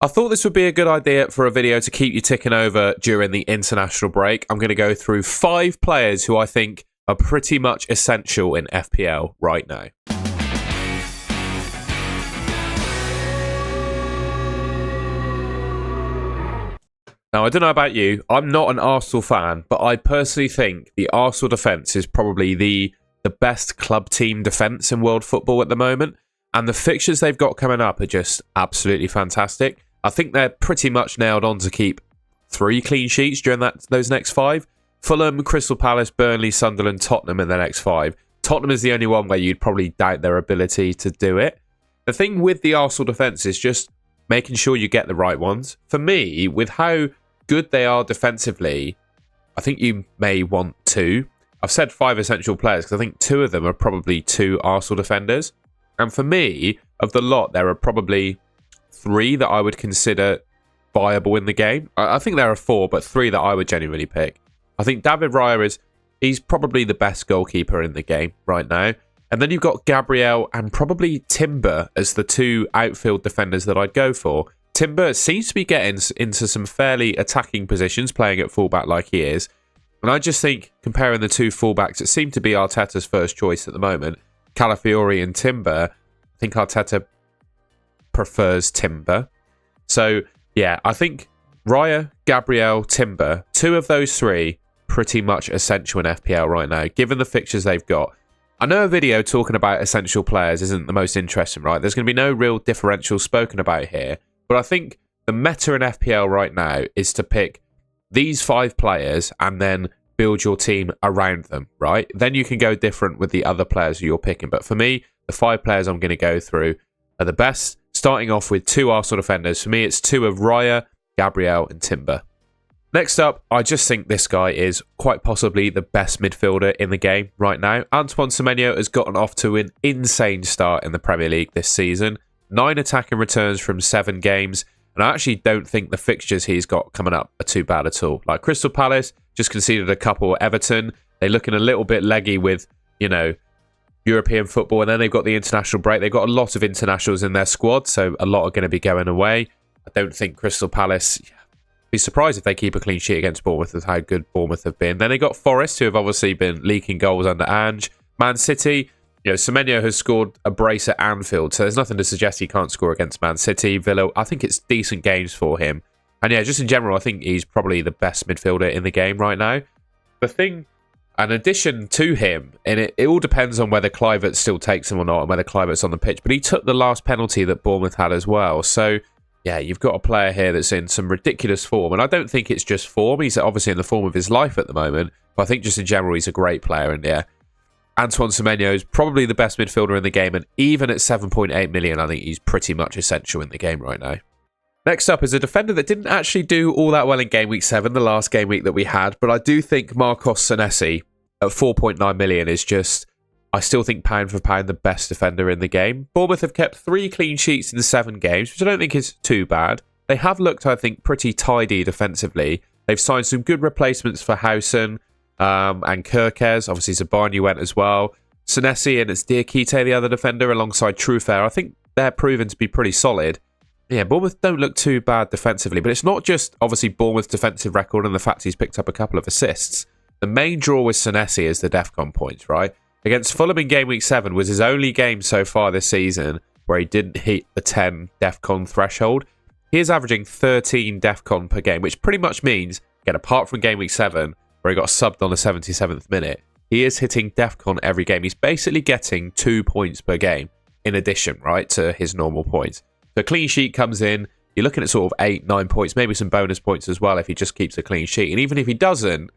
I thought this would be a good idea for a video to keep you ticking over during the international break. I'm going to go through 5 players who I think are pretty much essential in FPL right now. Now, I don't know about you, I'm not an Arsenal fan, but I personally think the Arsenal defence is probably the best club team defence in world football at the moment. And the fixtures they've got coming up are just absolutely fantastic. I think they're pretty much nailed on to keep 3 clean sheets during those next 5. Fulham, Crystal Palace, Burnley, Sunderland, Tottenham in the next 5. Tottenham is the only one where you'd probably doubt their ability to do it. The thing with the Arsenal defence is just making sure you get the right ones. For me, with how good they are defensively, I think you may want 2. I've said 5 essential players because I think 2 of them are probably 2 Arsenal defenders. And for me, of the lot, there are probably 3 that I would consider viable in the game. I think there are 4, but 3 that I would genuinely pick. I think David Raya he's probably the best goalkeeper in the game right now. And then you've got Gabriel and probably Timber as the 2 outfield defenders that I'd go for. Timber seems to be getting into some fairly attacking positions, playing at fullback like he is. And I just think, comparing the 2 fullbacks, it seemed to be Arteta's first choice at the moment. Calafiori and Timber. I think Arteta prefers Timber. So, yeah, I think Raya, Gabriel, Timber, 2 of those 3, pretty much essential in FPL right now, given the fixtures they've got. I know a video talking about essential players isn't the most interesting, right? There's going to be no real differential spoken about here. But I think the meta in FPL right now is to pick these 5 players and then build your team around them, right? Then you can go different with the other players who you're picking. But for me, the 5 players I'm going to go through are the best, starting off with 2 Arsenal defenders. For me, it's 2 of Raya, Gabriel and Timber. Next up, I just think this guy is quite possibly the best midfielder in the game right now. Antoine Semenyo has gotten off to an insane start in the Premier League this season. 9 attacking returns from 7 games. And I actually don't think the fixtures he's got coming up are too bad at all. Like Crystal Palace just conceded a couple. Everton, they're looking a little bit leggy with, European football. And then they've got the international break. They've got a lot of internationals in their squad. So a lot are going to be going away. I don't think Crystal Palace... Be surprised if they keep a clean sheet against Bournemouth with how good Bournemouth have been. Then they got Forest, who have obviously been leaking goals under Ange. Man City, Semenyo has scored a brace at Anfield, so there's nothing to suggest he can't score against Man City. Villa, I think it's decent games for him. And yeah, just in general, I think he's probably the best midfielder in the game right now. The thing, in addition to him, and it all depends on whether Kluivert still takes him or not, and whether Kluivert's on the pitch, but he took the last penalty that Bournemouth had as well. So yeah, you've got a player here that's in some ridiculous form. And I don't think it's just form. He's obviously in the form of his life at the moment. But I think just in general, he's a great player. And yeah, Antoine Semenyo is probably the best midfielder in the game. And even at 7.8 million, I think he's pretty much essential in the game right now. Next up is a defender that didn't actually do all that well in Game Week 7, the last game week that we had. But I do think Marcos Senesi at 4.9 million is just... I still think pound for pound the best defender in the game. Bournemouth have kept 3 clean sheets in 7 games, which I don't think is too bad. They have looked, I think, pretty tidy defensively. They've signed some good replacements for Howson and Kirkes. Obviously, Zabani went as well. Senesi and it's Diakite, the other defender, alongside Truffert. I think they're proven to be pretty solid. Yeah, Bournemouth don't look too bad defensively, but it's not just, obviously, Bournemouth's defensive record and the fact he's picked up a couple of assists. The main draw with Senesi is the DEFCON points, right? Against Fulham in Game Week 7 was his only game so far this season where he didn't hit the 10 DEFCON threshold. He is averaging 13 DEFCON per game, which pretty much means, again, apart from Game Week 7, where he got subbed on the 77th minute, he is hitting DEFCON every game. He's basically getting 2 points per game in addition, right, to his normal points. So a clean sheet comes in, you're looking at sort of 8, 9 points, maybe some bonus points as well if he just keeps a clean sheet. And even if he doesn't,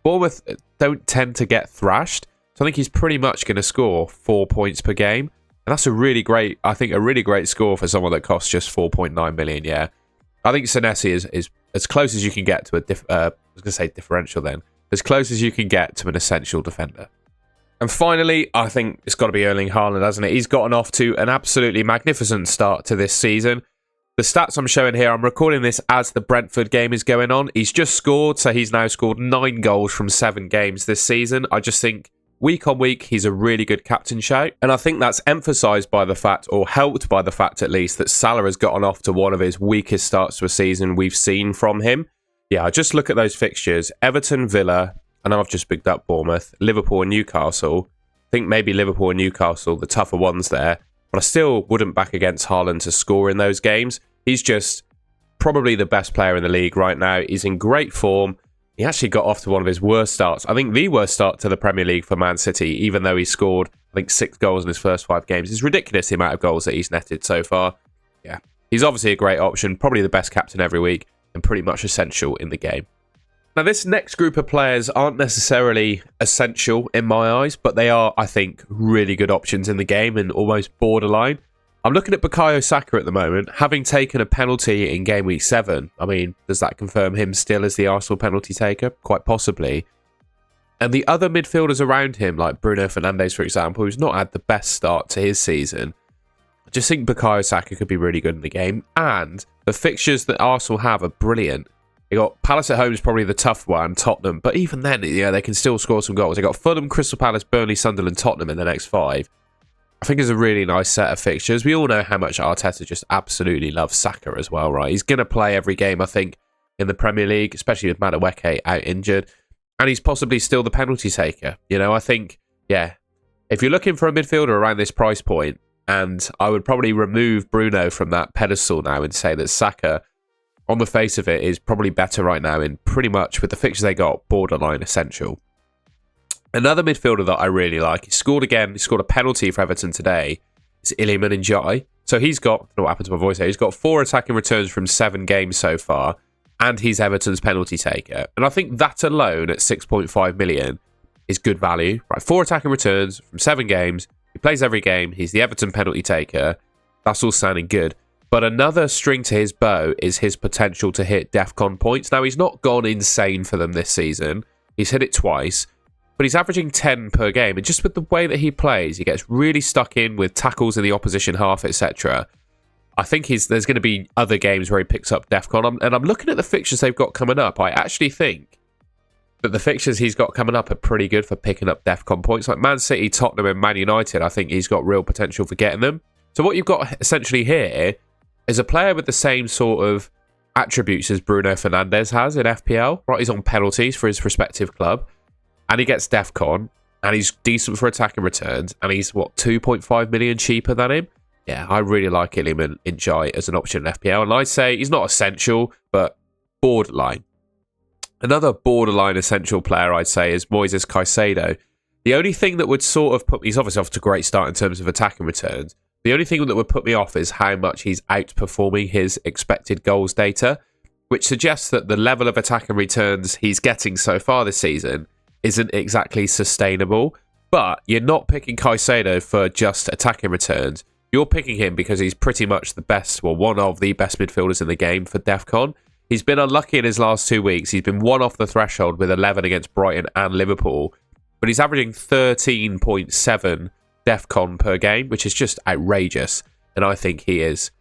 Bournemouth don't tend to get thrashed. So I think he's pretty much going to score 4 points per game. And that's a really great score for someone that costs just 4.9 million, yeah. I think Senesi is as close as you can get to differential then. As close as you can get to an essential defender. And finally, I think it's got to be Erling Haaland, hasn't it? He's gotten off to an absolutely magnificent start to this season. The stats I'm showing here, I'm recording this as the Brentford game is going on. He's just scored, so he's now scored 9 goals from 7 games this season. I just think week on week, he's a really good captain shout. And I think that's emphasised by the fact, or helped by the fact at least, that Salah has gotten off to one of his weakest starts to a season we've seen from him. Yeah, I just look at those fixtures. Everton, Villa, I know I've just picked up Bournemouth, Liverpool and Newcastle. I think maybe Liverpool and Newcastle, the tougher ones there. But I still wouldn't back against Haaland to score in those games. He's just probably the best player in the league right now. He's in great form. He actually got off to one of his worst starts. I think the worst start to the Premier League for Man City, even though he scored, I think, 6 goals in his first 5 games. It's ridiculous the amount of goals that he's netted so far. Yeah, he's obviously a great option, probably the best captain every week, and pretty much essential in the game. Now, this next group of players aren't necessarily essential in my eyes, but they are, I think, really good options in the game and almost borderline. I'm looking at Bukayo Saka at the moment, having taken a penalty in game week 7. I mean, does that confirm him still as the Arsenal penalty taker? Quite possibly. And the other midfielders around him, like Bruno Fernandes, for example, who's not had the best start to his season, I just think Bukayo Saka could be really good in the game. And the fixtures that Arsenal have are brilliant. They got Palace at home is probably the tough one, Tottenham. But even then, they can still score some goals. They got Fulham, Crystal Palace, Burnley, Sunderland, Tottenham in the next 5. I think it's a really nice set of fixtures. We all know how much Arteta just absolutely loves Saka as well, right? He's going to play every game, I think, in the Premier League, especially with Madueke out injured. And he's possibly still the penalty taker. I think, yeah, if you're looking for a midfielder around this price point, and I would probably remove Bruno from that pedestal now and say that Saka, on the face of it, is probably better right now in pretty much, with the fixtures they got, borderline essential. Another midfielder that I really like, he scored a penalty for Everton today, is Iliman Ndiaye. So he's got, I don't know what happened to my voice here, he's got 4 attacking returns from 7 games so far, and he's Everton's penalty taker. And I think that alone at 6.5 million is good value. Right, 4 attacking returns from 7 games, he plays every game, he's the Everton penalty taker. That's all sounding good. But another string to his bow is his potential to hit DEFCON points. Now, he's not gone insane for them this season. He's hit it twice, but he's averaging 10 per game. And just with the way that he plays, he gets really stuck in with tackles in the opposition half, etc. I think there's going to be other games where he picks up DEFCON. And I'm looking at the fixtures they've got coming up. I actually think that the fixtures he's got coming up are pretty good for picking up DEFCON points. Like Man City, Tottenham and Man United, I think he's got real potential for getting them. So what you've got essentially here is a player with the same sort of attributes as Bruno Fernandes has in FPL. Right, he's on penalties for his respective club, and he gets DEFCON, and he's decent for attacking returns, and he's, 2.5 million cheaper than him? Yeah, I really like Iliman Ndiaye as an option in FPL, and I'd say he's not essential, but borderline. Another borderline essential player, I'd say, is Moises Caicedo. The only thing that would sort of he's obviously off to a great start in terms of attacking returns. The only thing that would put me off is how much he's outperforming his expected goals data, which suggests that the level of attacking returns he's getting so far this season isn't exactly sustainable. But you're not picking Caicedo for just attacking returns. You're picking him because he's pretty much the best, one of the best midfielders in the game for DEFCON. He's been unlucky in his last 2 weeks. He's been 1 off the threshold with 11 against Brighton and Liverpool. But he's averaging 13.7 DEFCON per game, which is just outrageous. And I think he is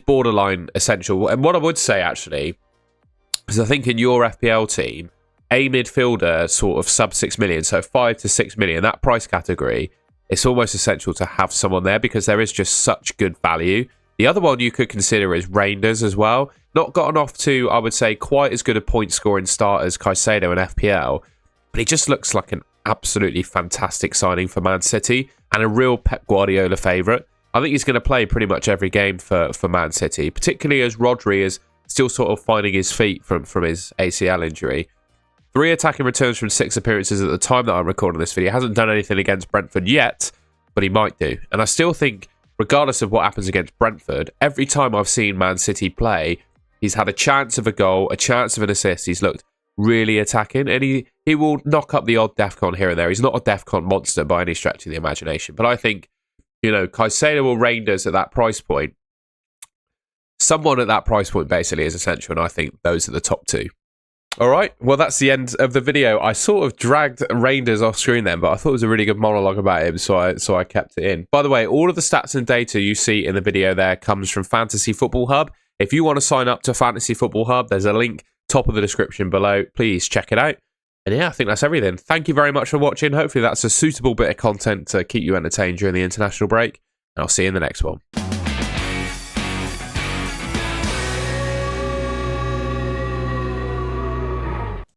borderline essential. And what I would say, actually, is I think in your FPL team, a midfielder sort of sub 6 million, so 5 to 6 million, that price category, it's almost essential to have someone there because there is just such good value. The other one you could consider is Reinders as well. Not gotten off to, I would say, quite as good a point scoring start as Caicedo in FPL, but he just looks like an absolutely fantastic signing for Man City and a real Pep Guardiola favourite. I think he's going to play pretty much every game for Man City, particularly as Rodri is still sort of finding his feet from his ACL injury. 3 attacking returns from 6 appearances at the time that I'm recording this video. He hasn't done anything against Brentford yet, but he might do. And I still think, regardless of what happens against Brentford, every time I've seen Man City play, he's had a chance of a goal, a chance of an assist. He's looked really attacking, and he will knock up the odd DEFCON here and there. He's not a DEFCON monster by any stretch of the imagination. But I think, Caicedo or Reinders at that price point, someone at that price point basically is essential, and I think those are the top 2. All right, well, that's the end of the video. I sort of dragged Reinders off screen then, but I thought it was a really good monologue about him, so I kept it in. By the way, all of the stats and data you see in the video there comes from Fantasy Football Hub. If you want to sign up to Fantasy Football Hub, there's a link top of the description below. Please check it out. And yeah, I think that's everything. Thank you very much for watching. Hopefully that's a suitable bit of content to keep you entertained during the international break. And I'll see you in the next one.